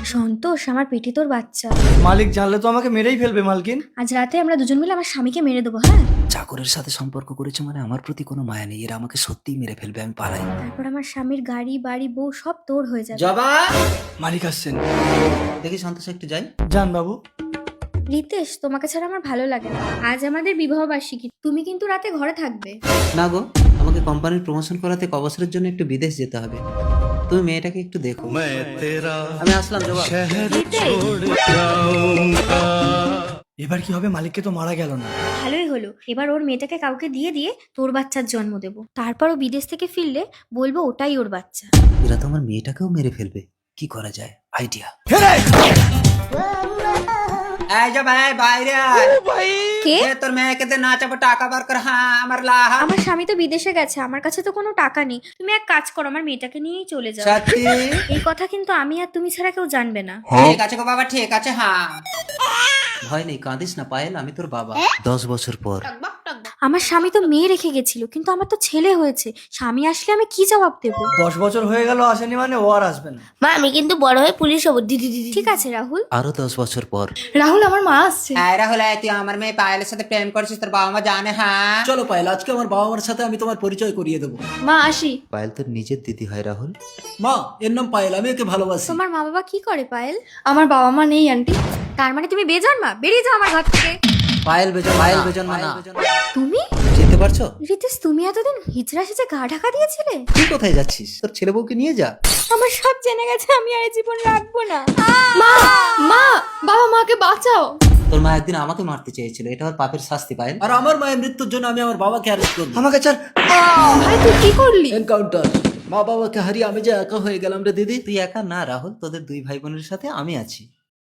সন্তোষ, আমার পেটে তোর বাচ্চা। মালিক জানলে তো আমাকে মেরেই ফেলবে মালকিন। আজ রাতে আমরা দুজন মিলে আমার স্বামীকে মেরে দেবো, হ্যাঁ? চাকরের সাথে সম্পর্ক করেছে মানে আমার প্রতি কোনো মায়া নেই, এরা আমাকে সত্যিই মেরে ফেলবে, আমি পালাই। তারপর আমার স্বামীর গাড়ি বাড়ি বউ সব তোর হয়ে যাবে। জবা, মালিক আসছেন। দেখি সন্তোষ একটু যাই। যান বাবু। রিতেশ, তোমাকে ছাড়া আমার ভালো লাগে না। আজ আমাদের বিবাহ বার্ষিকী, তুমি কিন্তু রাতে ঘরে থাকবে। না গো, আমাকে কোম্পানির প্রমোশন করাতে ক বছরের জন্য একটু বিদেশ যেতে হবে। তুমি মেয়েটাকে একটু দেখো। আমি আসলাম জবা। রিতেশ, এবার কি হবে? মালিককে তো মারা গেল না। ভালোই হলো। এবার ওর মেয়েটাকে কাউকে দিয়ে দিয়ে তোর বাচ্চার জন্ম দেবো। তারপর ও বিদেশ থেকে ফিরলে বলবো ওটাই ওর বাচ্চা। এরা তো আমার মেয়েটাকেও মেরে ফেলবে, কি করা যায়? আইডিয়া। এই যে ভাই, বাইরে আয়। কে? এ তোর মেয়েকে দে, না চাপো টাকা বার কর। হ্যাঁ, আমার লাহা। আমার স্বামী তো বিদেশে গেছে, আমার কাছে তো কোনো টাকা নেই। তুমি এক কাজ করো, আমার মেয়েটাকে নিয়েই চলে যাও। সত্যি? এই কথা কিন্তু আমি আর তুমি ছাড়া কেউ জানবে না। ঠিক আছে গো বাবা, ঠিক আছে। হ্যাঁ, ভয় নেই, কাঁদিস না পায়েল, আমি তোর বাবা। 10 বছর পর। আমার স্বামী তো মেয়ে রেখে গেছিল, কিন্তু আমার তো ছেলে হয়েছে। স্বামী আসলে আমি কি জবাব দেবো? 10 বছর হয়ে গেল আসেনি মানে ও আর আসবে না। মা, আমি কিন্তু বড় হয়ে পুলিশ হবো। দিদি দিদি। ঠিক আছে রাহুল। আরো 10 বছর পর। রাহুল, আমার মা আসছে। এরা হলে তুই আমার মেয়ে পায়েলের সাথে প্রেম করছিস, তোর বাবা মা জানে? হ্যাঁ চলো পায়েল, আজকে আমার বাবা মার সাথে আমি তোমার পরিচয় করিয়ে দেবো। মা, আসি। পায়েল তোর নিজের দিদি হয় রাহুল। মা, এর নাম পায়েল, আমি একে ভালোবাসি। তোমার মা বাবা কি করে পায়েল? আমার বাবা মা নেই আন্টি। তার মানে তুমি বেজন্মা? বেরিয়ে যাও আমার ঘর থেকে। পায়েল বেজন না। তুমি? চিনতে পারছো? রিতেশ, তুমি এতদিন হিজড়া সেজে গা ঢাকা দিয়েছিলে? তুই কোথায় যাচ্ছিস? তোর ছেলে বউকে নিয়ে যা। আমার সব জেনে গেছে, আমি আর এই জীবন রাখবো না। মা, মা, বাবা মাকে বাঁচাও। তোর মা একদিন আমাকে মারতে চেয়েছিল, এটা ওর পাপের শাস্তি পায়েল। আর আমার মায়ের মৃত্যুর জন্য আমি আমার বাবাকে অ্যারেস্ট করবো। আমাকে ছাড়। ভাই, তুই কি করলি? এনকাউন্টার। মা বাবাকে হারিয়ে আমি যে একা হয়ে গেলাম রে দিদি। তুই একা না রাহুল, তোদের দুই ভাই বোনের সাথে আমি আছি।